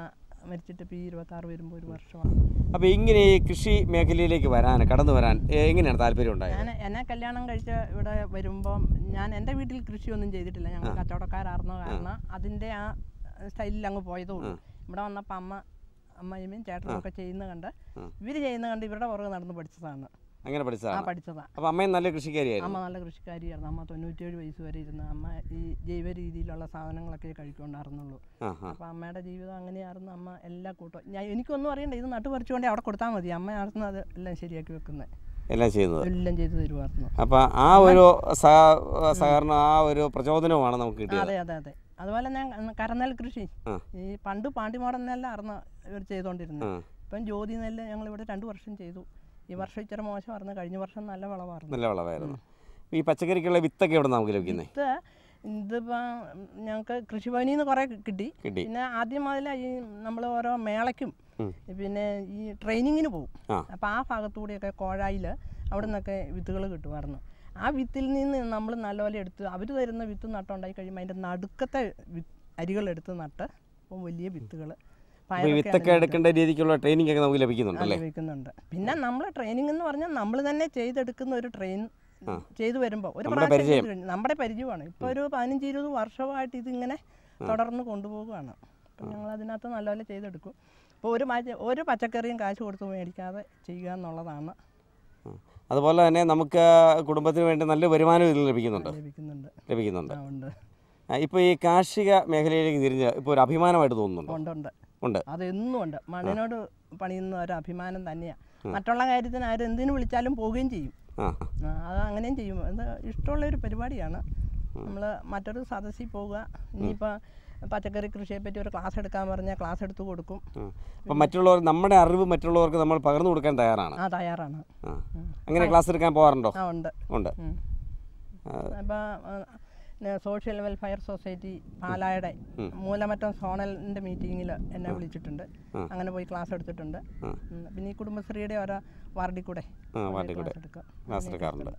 മരിച്ചിട്ട് ഇപ്പോൾ 26 വരുമ്പോൾ 1 വർഷമാണ്. അപ്പോൾ ഇങ്ങനെ ഈ കൃഷി മേഖലയിലേക്ക് കടന്നു വരാൻ എങ്ങനെയാണ് താല്പര്യം ഉണ്ടായത്? എന്നെ കല്യാണം കഴിച്ച് ഇവിടെ വരുമ്പം ഞാൻ എൻ്റെ വീട്ടിൽ കൃഷിയൊന്നും ചെയ്തിട്ടില്ല. ഞങ്ങൾ കച്ചവടക്കാരായിരുന്നു. കാരണം അതിൻ്റെ ആ സ്റ്റൈലിൽ അങ്ങ് പോയതുള്ളൂ. ഇവിടെ വന്നപ്പോൾ അമ്മയും ചേട്ടനും ഒക്കെ ചെയ്യുന്നത് കണ്ട് ഇവരുടെ പുറകെ നടന്ന് പഠിച്ചതാണ്. അങ്ങനെ പഠിച്ചതാണ്. അപ്പോൾ അമ്മ നല്ല കൃഷിക്കാരിയായിരുന്നു. അമ്മ നല്ല കൃഷിക്കാരിയായിരുന്നു. അമ്മ 97 വയസ്സ് വരെ ഇരുന്ന് അമ്മ ഈ ജൈവ രീതിയിലുള്ള സാധനങ്ങളൊക്കെ കഴിക്കൊണ്ടായിരുന്നുള്ളൂ. അപ്പോൾ അമ്മയുടെ ജീവിതം അങ്ങനെയായിരുന്നു. അമ്മ എല്ലാ കൂട്ടം എനിക്കൊന്നും അറിയണ്ട, ഇത് നട്ടു പറിച്ചുകൊണ്ട് അവിടെ കൊടുത്താൽ മതി. അമ്മയായിരുന്നു അത് എല്ലാം ശരിയാക്കി വെക്കുന്നത്, എല്ലാം ചെയ്തു തരുമായിരുന്നു. അപ്പോൾ ആ ഒരു സഹകരണം, ആ ഒരു പ്രചോദനമാണ് നമുക്ക് കിട്ടിയത്. അതെ. അതുപോലെ ഞാൻ കരനെൽ കൃഷി ഈ പണ്ട് പാണ്ടിമോടൻ നെല്ലായിരുന്നു ഇവർ ചെയ്തുകൊണ്ടിരുന്നത്. ഇപ്പം ജ്യോതി നെല്ല് ഞങ്ങളിവിടെ 2 വർഷം ചെയ്തു. ഈ വർഷം ഇച്ചിരി മോശമായിരുന്നു. കഴിഞ്ഞ വർഷം നല്ല വിളവായിരുന്നു. ഈ പച്ചക്കറിക്കുള്ള വിത്തൊക്കെ എവിടെ നമുക്ക് ലഭിക്കുന്നത്? വിത്ത് ഇതിപ്പോൾ ഞങ്ങൾക്ക് കൃഷിഭവനിൽ നിന്ന് കുറേ കിട്ടി. പിന്നെ ആദ്യം മുതൽ ഈ നമ്മൾ ഓരോ മേളയ്ക്കും പിന്നെ ഈ ട്രെയിനിങ്ങിന് പോകും. അപ്പോൾ ആ ഭാഗത്തുകൂടിയൊക്കെ കോഴായിൽ അവിടെ നിന്നൊക്കെ വിത്തുകൾ കിട്ടുമായിരുന്നു. ആ വിത്തിൽ നിന്ന് നമ്മൾ നല്ലപോലെ എടുത്ത് അവർ തരുന്ന വിത്ത് നട്ടുണ്ടായി കഴിയുമ്പോൾ അതിൻ്റെ നടുക്കത്തെ അരികളെടുത്ത് നട്ട് അപ്പം വലിയ വിത്തുകൾ വിത്തൊക്കെ എടുക്കേണ്ട രീതിക്കുള്ള ട്രെയിനിങ് ഒക്കെ നമുക്ക് ലഭിക്കുന്നുണ്ട്. പിന്നെ നമ്മൾ ട്രെയിനിങ് എന്ന് പറഞ്ഞാൽ നമ്മൾ തന്നെ ചെയ്തെടുക്കുന്ന ഒരു ചെയ്തു വരുമ്പോൾ ഒരു നമ്മുടെ പരിചയമാണ്. ഇപ്പോൾ ഒരു 15-20 വർഷമായിട്ട് ഇതിങ്ങനെ തുടർന്ന് കൊണ്ടുപോകുകയാണ്. അപ്പം ഞങ്ങൾ അതിനകത്ത് നല്ലപോലെ ചെയ്തെടുക്കും. ഇപ്പോൾ ഒരു പച്ചക്കറിയും കാശ് കൊടുത്ത് മേടിക്കാതെ ചെയ്യുക എന്നുള്ളതാണ്. അതുപോലെ തന്നെ നമുക്ക് കുടുംബത്തിന് വേണ്ടി നല്ല വരുമാനം ഇതിൽ ലഭിക്കുന്നുണ്ട്. ഇപ്പോൾ ഈ കാർഷിക മേഖലയിലേക്ക് തിരിഞ്ഞ് ഇപ്പോൾ ഒരു അഭിമാനമായിട്ട് തോന്നുന്നുണ്ട്. ഉണ്ട്, അതെന്നും ഉണ്ട്. മണ്ണിനോട് പണിയുന്ന ഒരു അഭിമാനം തന്നെയാണ്. മറ്റുള്ള കാര്യത്തിന് ആരും എന്തിനു വിളിച്ചാലും പോവുകയും ചെയ്യും. അത് അങ്ങനെയും ചെയ്യും. അത് ഇഷ്ടമുള്ളൊരു പരിപാടിയാണ്. നമ്മൾ മറ്റൊരു സദസ്സിൽ പോവുക, ഇനിയിപ്പോൾ പച്ചക്കറി കൃഷിയെപ്പറ്റി ഒരു ക്ലാസ് എടുക്കാൻ പറഞ്ഞാൽ ക്ലാസ് എടുത്ത് കൊടുക്കും. അപ്പം മറ്റുള്ളവർ നമ്മുടെ അറിവ് മറ്റുള്ളവർക്ക് നമ്മൾ പകർന്നു കൊടുക്കാൻ തയ്യാറാണ്. തയ്യാറാണ്. അങ്ങനെ ക്ലാസ് എടുക്കാൻ പോകാറുണ്ടോ? ഉണ്ട്. അപ്പോൾ സോഷ്യൽ വെൽഫെയർ സൊസൈറ്റി പാലായുടെ മൂലമറ്റം സോണലിൻ്റെ മീറ്റിങ്ങിൽ എന്നെ വിളിച്ചിട്ടുണ്ട്. അങ്ങനെ പോയി ക്ലാസ് എടുത്തിട്ടുണ്ട്. പിന്നെ ഈ കുടുംബശ്രീയുടെ ഓരോ വാർഡിൽ കൂടെ ക്ലാസ് എടുക്കാറുണ്ട്.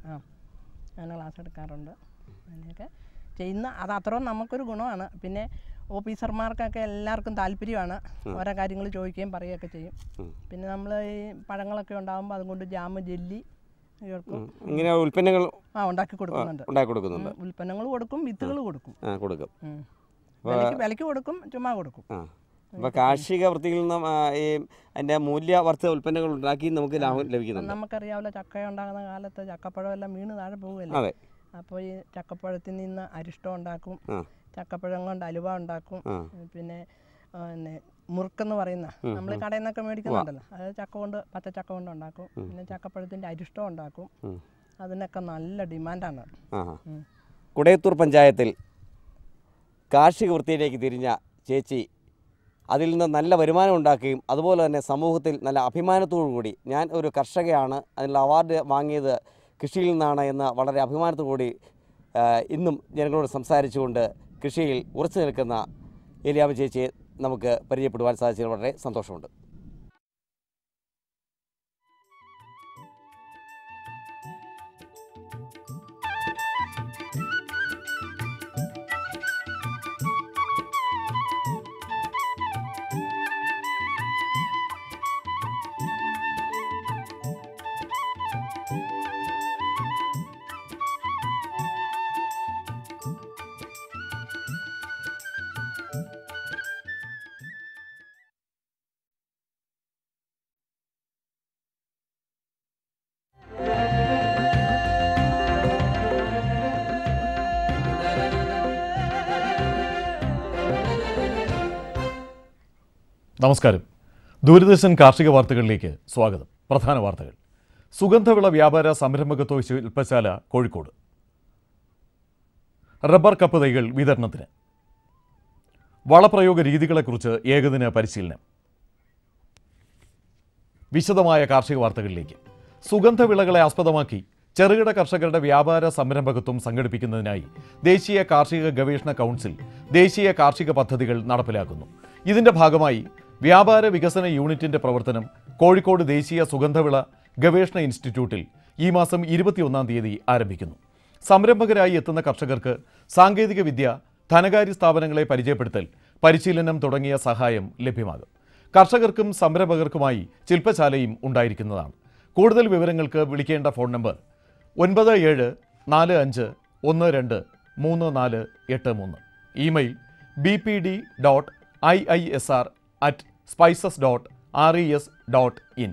അങ്ങനെ ക്ലാസ് എടുക്കാറുണ്ട്. അങ്ങനെയൊക്കെ ചെയ്യുന്ന അത് അത്രയും നമുക്കൊരു ഗുണമാണ്. പിന്നെ ഓഫീസർമാർക്കൊക്കെ എല്ലാവർക്കും താല്പര്യമാണ്. ഓരോ കാര്യങ്ങൾ ചോദിക്കുകയും പറയുകയൊക്കെ ചെയ്യും. പിന്നെ നമ്മൾ ഈ പഴങ്ങളൊക്കെ ഉണ്ടാകുമ്പോൾ അതുകൊണ്ട് ജാമ്, ജെല്ലി ഇങ്ങനെ ഉൽപ്പന്നങ്ങൾ ഉണ്ടാക്കി കൊടുക്കുന്നുണ്ട്. ഉൽപ്പന്നങ്ങൾ കൊടുക്കും, വിത്തുകൾ കൊടുക്കും. വിലയ്ക്ക് കൊടുക്കും, ചുമ്മാ കൊടുക്കും. അപ്പോൾ കാർഷിക വൃത്തിയിൽ നിന്നും ഈ അതിൻ്റെ മൂല്യവർദ്ധിത ഉൽപ്പന്നങ്ങൾ ഉണ്ടാക്കി നമുക്ക് ലാഭം ലഭിക്കുന്നുണ്ട്. നമുക്കറിയാമല്ലോ, ചക്ക ഉണ്ടാകുന്ന കാലത്ത് ചക്കപ്പഴം എല്ലാം വീണ് താഴെ പോകുമല്ലോ. അപ്പോൾ ഈ ചക്കപ്പഴത്തിൽ നിന്ന് അരിഷ്ടം ഉണ്ടാക്കും, ചക്കപ്പഴം കൊണ്ട് അലുവ ഉണ്ടാക്കും. പിന്നെ മുറുക്കെന്ന് പറയുന്ന നമ്മൾ കടയിൽ നിന്നൊക്കെ മേടിക്കുന്നുണ്ടല്ലോ, അത് പച്ചച്ചക്ക കൊണ്ട് ഉണ്ടാക്കും. പിന്നെ ചക്കപ്പഴത്തിൻ്റെ അരിഷ്ടം ഉണ്ടാക്കും. അതിനൊക്കെ നല്ല ഡിമാൻഡാണ്. കുടയത്തൂർ പഞ്ചായത്തിൽ കാർഷിക വൃത്തിയിലേക്ക് തിരിഞ്ഞ ചേച്ചി അതിൽ നിന്ന് നല്ല വരുമാനം ഉണ്ടാക്കുകയും അതുപോലെ തന്നെ സമൂഹത്തിൽ നല്ല അഭിമാനത്തോടു കൂടി ഞാൻ ഒരു കർഷകയാണ്, അതിനുള്ള അവാർഡ് വാങ്ങിയത് കൃഷിയിൽ നിന്നാണ് എന്ന വളരെ അഭിമാനത്തോടുകൂടി ഇന്നും ജനങ്ങളോട് സംസാരിച്ചുകൊണ്ട് കൃഷിയിൽ ഉറച്ചു നിൽക്കുന്ന ഏലിയാമ്മ ചേച്ചിയെ നമുക്ക് പരിചയപ്പെടുവാൻ സാധിച്ചതിൽ വളരെ സന്തോഷമുണ്ട്. നമസ്കാരം. ദൂരദർശൻ കാർഷിക വാർത്തകളിലേക്ക് സ്വാഗതം. പ്രധാന വാർത്തകൾ. സുഗന്ധവിള വ്യാപാര സംരംഭകത്വ ശില്പശാല കോഴിക്കോട്. റബ്ബർ കപ്പ് തൈകൾ വിതരണത്തിന്. വളപ്രയോഗ രീതികളെക്കുറിച്ച് ഏകദിന പരിശീലനം. വിശദമായ കാർഷിക വാർത്തകളിലേക്ക്. സുഗന്ധവിളകളെ ആസ്പദമാക്കി ചെറുകിട കർഷകരുടെ വ്യാപാര സംരംഭകത്വം സംഘടിപ്പിക്കുന്നതിനായി ദേശീയ കാർഷിക ഗവേഷണ കൗൺസിൽ ദേശീയ കാർഷിക പദ്ധതികൾ നടപ്പിലാക്കുന്നു. ഇതിന്റെ ഭാഗമായി വ്യാപാര വികസന യൂണിറ്റിന്റെ പ്രവർത്തനം കോഴിക്കോട് ദേശീയ സുഗന്ധവിള ഗവേഷണ ഇൻസ്റ്റിറ്റ്യൂട്ടിൽ ഈ മാസം 21-ാം തീയതി ആരംഭിക്കുന്നു. സംരംഭകരായി എത്തുന്ന കർഷകർക്ക് സാങ്കേതിക വിദ്യ, ധനകാര്യ സ്ഥാപനങ്ങളെ പരിചയപ്പെടുത്തൽ, പരിശീലനം തുടങ്ങിയ സഹായം ലഭ്യമാകും. കർഷകർക്കും സംരംഭകർക്കുമായി ശില്പശാലയും ഉണ്ടായിരിക്കുന്നതാണ്. കൂടുതൽ വിവരങ്ങൾക്ക് വിളിക്കേണ്ട phone number 9745123483. Email bpd.iisr@spices.res.in.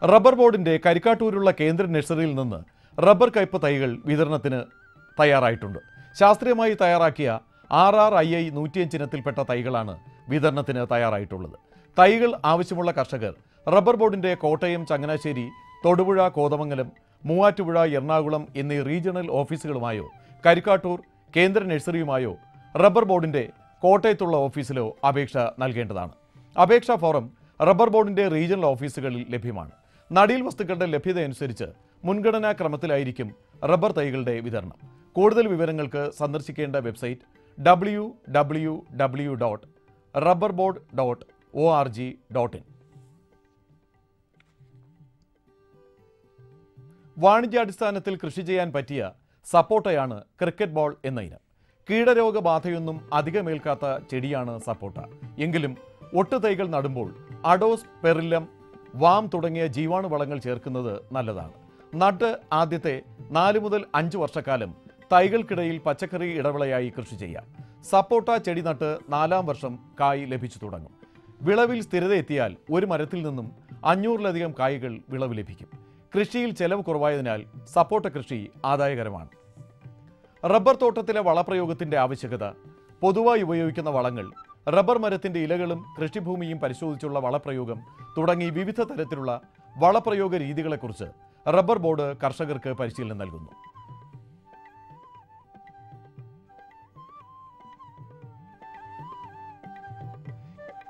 Rubber ബോർഡിന്റെ കരിക്കാട്ടൂരുള്ള കേന്ദ്ര നഴ്സറിയിൽ നിന്ന് റബ്ബർ കയ്പ് തൈകൾ വിതരണത്തിന് തയ്യാറായിട്ടുണ്ട്. ശാസ്ത്രീയമായി തയ്യാറാക്കിയ RRII 105 ഇനത്തിൽപ്പെട്ട തൈകളാണ് വിതരണത്തിന് തയ്യാറായിട്ടുള്ളത്. തൈകൾ ആവശ്യമുള്ള കർഷകർ റബ്ബർ ബോർഡിന്റെ കോട്ടയം, ചങ്ങനാശ്ശേരി, തൊടുപുഴ, കോതമംഗലം, മൂവാറ്റുപുഴ, എറണാകുളം എന്നീ റീജിയണൽ ഓഫീസുകളുമായോ കരിക്കാട്ടൂർ കേന്ദ്ര നഴ്സറിയുമായോ റബ്ബർ ബോർഡിന്റെ കോട്ടയത്തുള്ള ഓഫീസിലോ അപേക്ഷ നൽകേണ്ടതാണ്. അപേക്ഷാ ഫോറം റബ്ബർ ബോർഡിന്റെ റീജിയണൽ ഓഫീസുകളിൽ ലഭ്യമാണ്. നടീൽ വസ്തുക്കളുടെ ലഭ്യതയനുസരിച്ച് മുൻഗണനാ ക്രമത്തിലായിരിക്കും റബ്ബർ തൈകളുടെ വിതരണം. കൂടുതൽ വിവരങ്ങൾക്ക് സന്ദർശിക്കേണ്ട വെബ്സൈറ്റ് www.rubberboard.org.in. വാണിജ്യാടിസ്ഥാനത്തിൽ കൃഷി ചെയ്യാൻ പറ്റിയ സപ്പോട്ടയാണ് ക്രിക്കറ്റ് ബോൾ എന്ന ഇനം. കീടരോഗബാധയൊന്നും അധികമേൽക്കാത്ത ചെടിയാണ് സപ്പോട്ട. എങ്കിലും ഒട്ടുതൈകൾ നടുമ്പോൾ അഡോസ്, പെറില്ലം, വാം തുടങ്ങിയ ജീവാണുവളങ്ങൾ ചേർക്കുന്നത് നല്ലതാണ്. നട്ട് ആദ്യത്തെ 4 മുതൽ 5 വർഷക്കാലം തൈകൾക്കിടയിൽ പച്ചക്കറി ഇടവിളയായി കൃഷി ചെയ്യാം. സപ്പോട്ട ചെടി നട്ട് 4-ാം വർഷം കായ് ലഭിച്ചു തുടങ്ങും. വിളവിൽ സ്ഥിരത എത്തിയാൽ ഒരു മരത്തിൽ നിന്നും 500-ലധികം കായ്കൾ വിളവ് ലഭിക്കും. കൃഷിയിൽ ചെലവ് കുറവായതിനാൽ സപ്പോട്ട കൃഷി ആദായകരമാണ്. റബ്ബർ തോട്ടത്തിലെ വളപ്രയോഗത്തിൻ്റെ ആവശ്യകത, പൊതുവായി ഉപയോഗിക്കുന്ന വളങ്ങൾ, റബ്ബർ മരത്തിൻ്റെ ഇലകളും കൃഷിഭൂമിയും പരിശോധിച്ചുള്ള വളപ്രയോഗം തുടങ്ങി വിവിധ തരത്തിലുള്ള വളപ്രയോഗ രീതികളെക്കുറിച്ച് റബ്ബർ ബോർഡ് കർഷകർക്ക് പരിശീലനം നൽകുന്നു.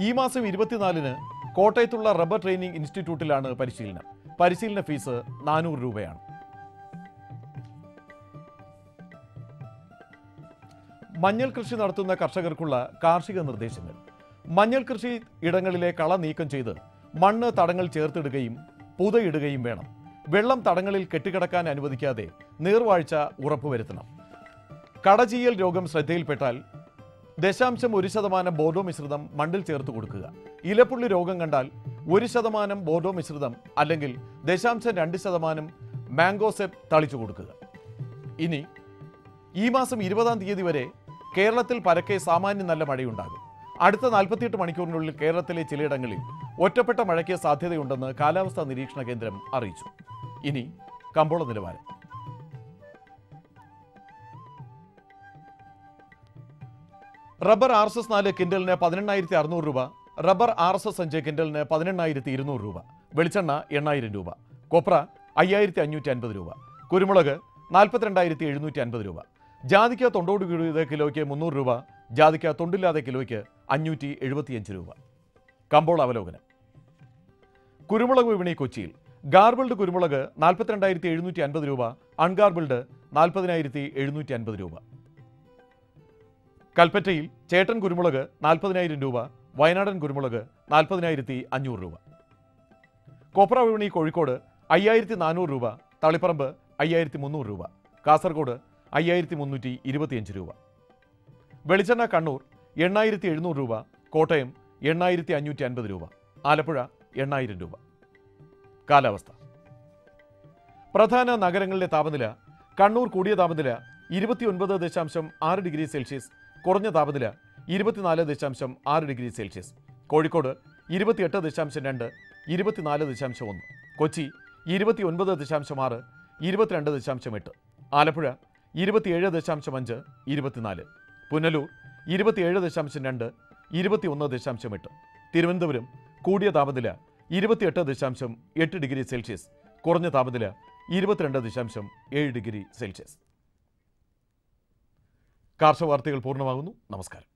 ഈ മാസം 24-ന് കോട്ടയത്തുള്ള റബ്ബർ ട്രെയിനിംഗ് ഇൻസ്റ്റിറ്റ്യൂട്ടിലാണ് പരിശീലനം. പരിശീലന ഫീസ് 400 രൂപയാണ്. മഞ്ഞൾ കൃഷി നടത്തുന്ന കർഷകർക്കുള്ള കാർഷിക നിർദ്ദേശങ്ങൾ. മഞ്ഞൾ കൃഷി ഇടങ്ങളിലെ കള നീക്കം ചെയ്ത് മണ്ണ് തടങ്ങൾ ചേർത്തിടുകയും പുതയിടുകയും വേണം. വെള്ളം തടങ്ങളിൽ കെട്ടിക്കിടക്കാൻ അനുവദിക്കാതെ നീർവാഴ്ച ഉറപ്പുവരുത്തണം. കടചീയൽ രോഗം ശ്രദ്ധയിൽപ്പെട്ടാൽ 0.1% ബോർഡോ മിശ്രിതം മണ്ണിൽ ചേർത്ത് കൊടുക്കുക. ഇലപ്പുള്ളി രോഗം കണ്ടാൽ 1% ബോർഡോ മിശ്രിതം അല്ലെങ്കിൽ 0.2% മാംഗോസെപ്പ് തളിച്ചു കൊടുക്കുക. ഇനി ഈ മാസം 20-ാം തീയതി വരെ കേരളത്തിൽ പരക്കെ സാമാന്യം നല്ല മഴയുണ്ടാകും. അടുത്ത 48 മണിക്കൂറിനുള്ളിൽ കേരളത്തിലെ ചിലയിടങ്ങളിൽ ഒറ്റപ്പെട്ട മഴയ്ക്ക് സാധ്യതയുണ്ടെന്ന് കാലാവസ്ഥാ നിരീക്ഷണ കേന്ദ്രം അറിയിച്ചു. ഇനി കമ്പോള നിലവാരം. റബ്ബർ RSS-4 കിൻഡലിന് 18,600 രൂപ, റബ്ബർ RSS 5 കിൻഡലിന് 18,200 രൂപ, വെളിച്ചെണ്ണ 8,000 രൂപ, കൊപ്ര 5,550 രൂപ, കുരുമുളക് 42,750 രൂപ, ജാതിക്ക തൊണ്ടോട് കൂടിയത് കിലോയ്ക്ക് 300 രൂപ, ജാതിക്ക തൊണ്ടില്ലാതെ കിലോയ്ക്ക് 575 രൂപ. കമ്പോള അവലോകനം. കുരുമുളക് വിപണി കൊച്ചിയിൽ. ഗാർബിൾഡ് കുരുമുളക് 42,750 രൂപ, അൺഗാർബിൾഡ് 40,750 രൂപ. കൽപ്പറ്റയിൽ ചേട്ടൻ കുരുമുളക് 40,000 രൂപ, വയനാടൻ കുരുമുളക് 40,500 രൂപ. കൊപ്ര വിപണി കോഴിക്കോട് 5,400 രൂപ, തളിപ്പറമ്പ് 5,300 രൂപ, കാസർഗോഡ് 5,325 രൂപ. വെളിച്ചെണ്ണ കണ്ണൂർ 8,700 രൂപ, കോട്ടയം 8,550 രൂപ, ആലപ്പുഴ 8,000 രൂപ. കാലാവസ്ഥ. പ്രധാന നഗരങ്ങളിലെ താപനില. കണ്ണൂർ കൂടിയ താപനില 29.6 ഡിഗ്രി സെൽഷ്യസ്, കുറഞ്ഞ താപനില 24.6 ഡിഗ്രി സെൽഷ്യസ്. കോഴിക്കോട് 28.2, 24.1. കൊച്ചി 29.6, 22.8. ആലപ്പുഴ 27.5, 24. പുനലൂർ 27.2, 21.8. തിരുവനന്തപുരം കൂടിയ താപനില 28.8 ഡിഗ്രി സെൽഷ്യസ്, കുറഞ്ഞ താപനില 22.7 ഡിഗ്രി സെൽഷ്യസ്. കാർഷിക വാർത്തകൾ പൂർണ്ണമാകുന്നു. നമസ്കാരം.